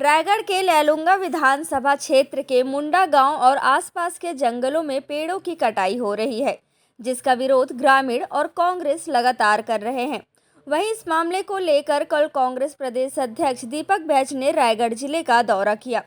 रायगढ़ के लैलूंगा विधानसभा क्षेत्र के मुंडा गांव और आसपास के जंगलों में पेड़ों की कटाई हो रही है, जिसका विरोध ग्रामीण और कांग्रेस लगातार कर रहे हैं। वहीं इस मामले को लेकर कल कांग्रेस प्रदेश अध्यक्ष दीपक बैज ने रायगढ़ जिले का दौरा किया।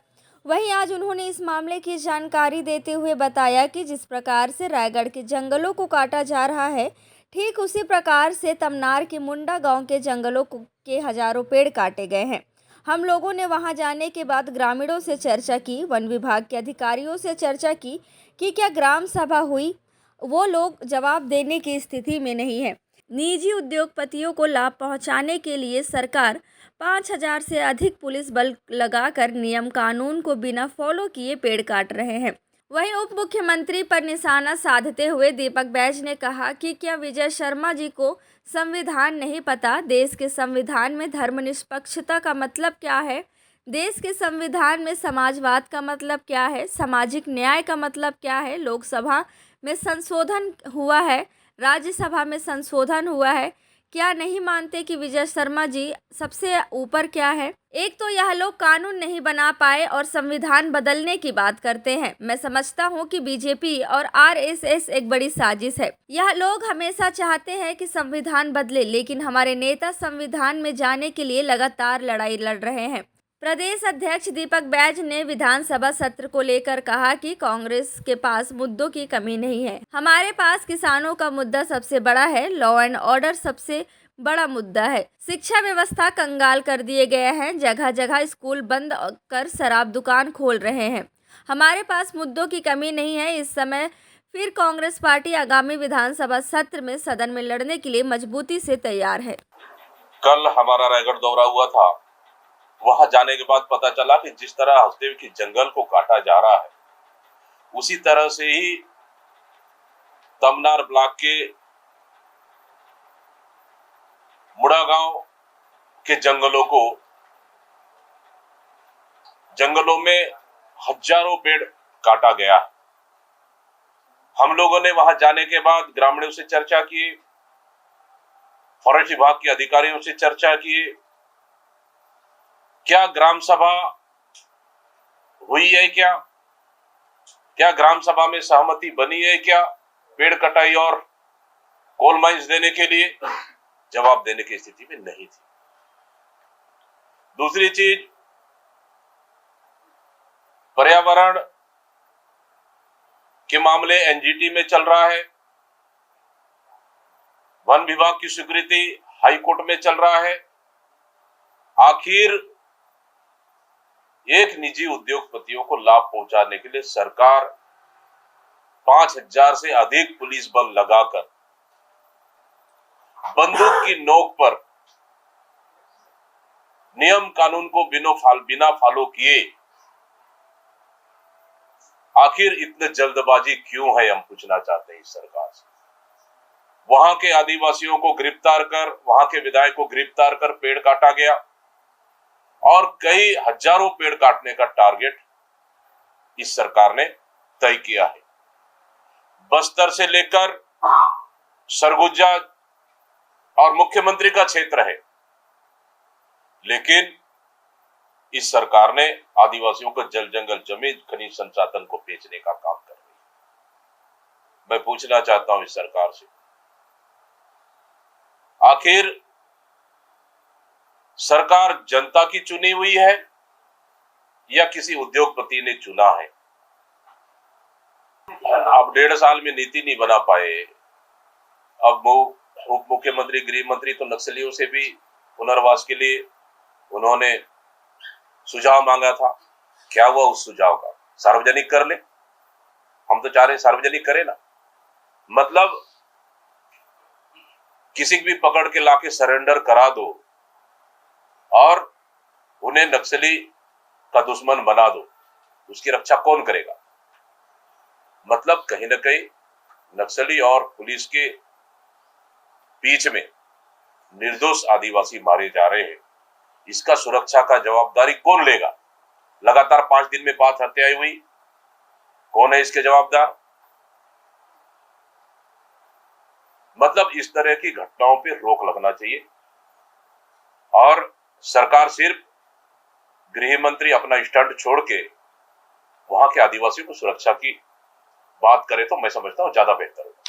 वहीं आज उन्होंने इस मामले की जानकारी देते हुए बताया कि जिस प्रकार से रायगढ़ के जंगलों को काटा जा रहा है, ठीक उसी प्रकार से तमनार के मुंडा गांव के जंगलों के हजारों पेड़ काटे गए हैं। हम लोगों ने वहां जाने के बाद ग्रामीणों से चर्चा की, वन विभाग के अधिकारियों से चर्चा की कि क्या ग्राम सभा हुई। वो लोग जवाब देने की स्थिति में नहीं है। निजी उद्योगपतियों को लाभ पहुंचाने के लिए सरकार 5,000 से अधिक पुलिस बल लगाकर नियम कानून को बिना फॉलो किए पेड़ काट रहे हैं। वहीं उप मुख्यमंत्री पर निशाना साधते हुए दीपक बैज ने कहा कि क्या विजय शर्मा जी को संविधान नहीं पता? देश के संविधान में धर्मनिरपेक्षता का मतलब क्या है? देश के संविधान में समाजवाद का मतलब क्या है? सामाजिक न्याय का मतलब क्या है? लोकसभा में संशोधन हुआ है, राज्यसभा में संशोधन हुआ है। क्या नहीं मानते कि विजय शर्मा जी सबसे ऊपर क्या है? एक तो यह लोग कानून नहीं बना पाए और संविधान बदलने की बात करते हैं। मैं समझता हूं कि बीजेपी और आरएसएस एक बड़ी साजिश है। यह लोग हमेशा चाहते हैं कि संविधान बदले, लेकिन हमारे नेता संविधान में जाने के लिए लगातार लड़ाई लड़ रहे हैं। प्रदेश अध्यक्ष दीपक बैज ने विधानसभा सत्र को लेकर कहा कि कांग्रेस के पास मुद्दों की कमी नहीं है। हमारे पास किसानों का मुद्दा सबसे बड़ा है, लॉ एंड ऑर्डर सबसे बड़ा मुद्दा है। शिक्षा व्यवस्था कंगाल कर दिए गए हैं, जगह जगह स्कूल बंद कर शराब दुकान खोल रहे हैं। हमारे पास मुद्दों की कमी नहीं है। इस समय फिर कांग्रेस पार्टी आगामी विधानसभा सत्र में सदन में लड़ने के लिए मजबूती से तैयार है। कल हमारा रायगढ़ दौरा हुआ था। वहां जाने के बाद पता चला कि जिस तरह हसदेव के जंगल को काटा जा रहा है, उसी तरह से ही तमनार ब्लॉक के मुड़ा गांव के जंगलों में हजारों पेड़ काटा गया। हम लोगों ने वहां जाने के बाद ग्रामीणों से चर्चा की, फॉरेस्ट विभाग के अधिकारियों से चर्चा की। क्या ग्राम सभा हुई है? क्या ग्राम सभा में सहमति बनी है? क्या पेड़ कटाई और कोल माइंस देने के लिए? जवाब देने की स्थिति में नहीं थी। दूसरी चीज, पर्यावरण के मामले एनजीटी में चल रहा है। वन विभाग की स्वीकृति हाई कोर्ट में चल रहा है। आखिर एक निजी उद्योगपतियों को लाभ पहुंचाने के लिए सरकार 5,000 से अधिक पुलिस बल लगाकर बंदूक की नोक पर नियम कानून को बिना फॉलो किए आखिर इतने जल्दबाजी क्यों है, हम पूछना चाहते हैं इस सरकार से। वहां के आदिवासियों को गिरफ्तार कर, वहां के विधायक को गिरफ्तार कर पेड़ काटा गया और कई हजारों पेड़ काटने का टारगेट इस सरकार ने तय किया है। बस्तर से लेकर सरगुजा और मुख्यमंत्री का क्षेत्र है, लेकिन इस सरकार ने आदिवासियों को जल जंगल जमीन खनिज संसाधन को बेचने का काम कर रही है। मैं पूछना चाहता हूं इस सरकार से, आखिर सरकार जनता की चुनी हुई है या किसी उद्योगपति ने चुना है? अब 1.5 साल में नीति नहीं बना पाए। अब उप मुख्यमंत्री, गृह मंत्री तो नक्सलियों से भी पुनर्वास के लिए उन्होंने सुझाव मांगा था। क्या हुआ उस सुझाव का? सार्वजनिक कर ले। हम तो चाह रहे हैं सार्वजनिक करे ना। मतलब किसी भी पकड़ के लाके सरेंडर करा दो और उन्हें नक्सली का दुश्मन बना दो, उसकी रक्षा कौन करेगा? मतलब कहीं ना कहीं नक्सली और पुलिस के बीच में निर्दोष आदिवासी मारे जा रहे हैं। इसका सुरक्षा का जवाबदारी कौन लेगा? लगातार 5 दिन में 5 हत्याएं हुई, कौन है इसके जवाबदार? मतलब इस तरह की घटनाओं पे रोक लगना चाहिए और सरकार सिर्फ गृह मंत्री अपना स्टंट छोड़ के वहां के आदिवासियों को सुरक्षा की बात करे तो मैं समझता हूँ ज्यादा बेहतर होगा।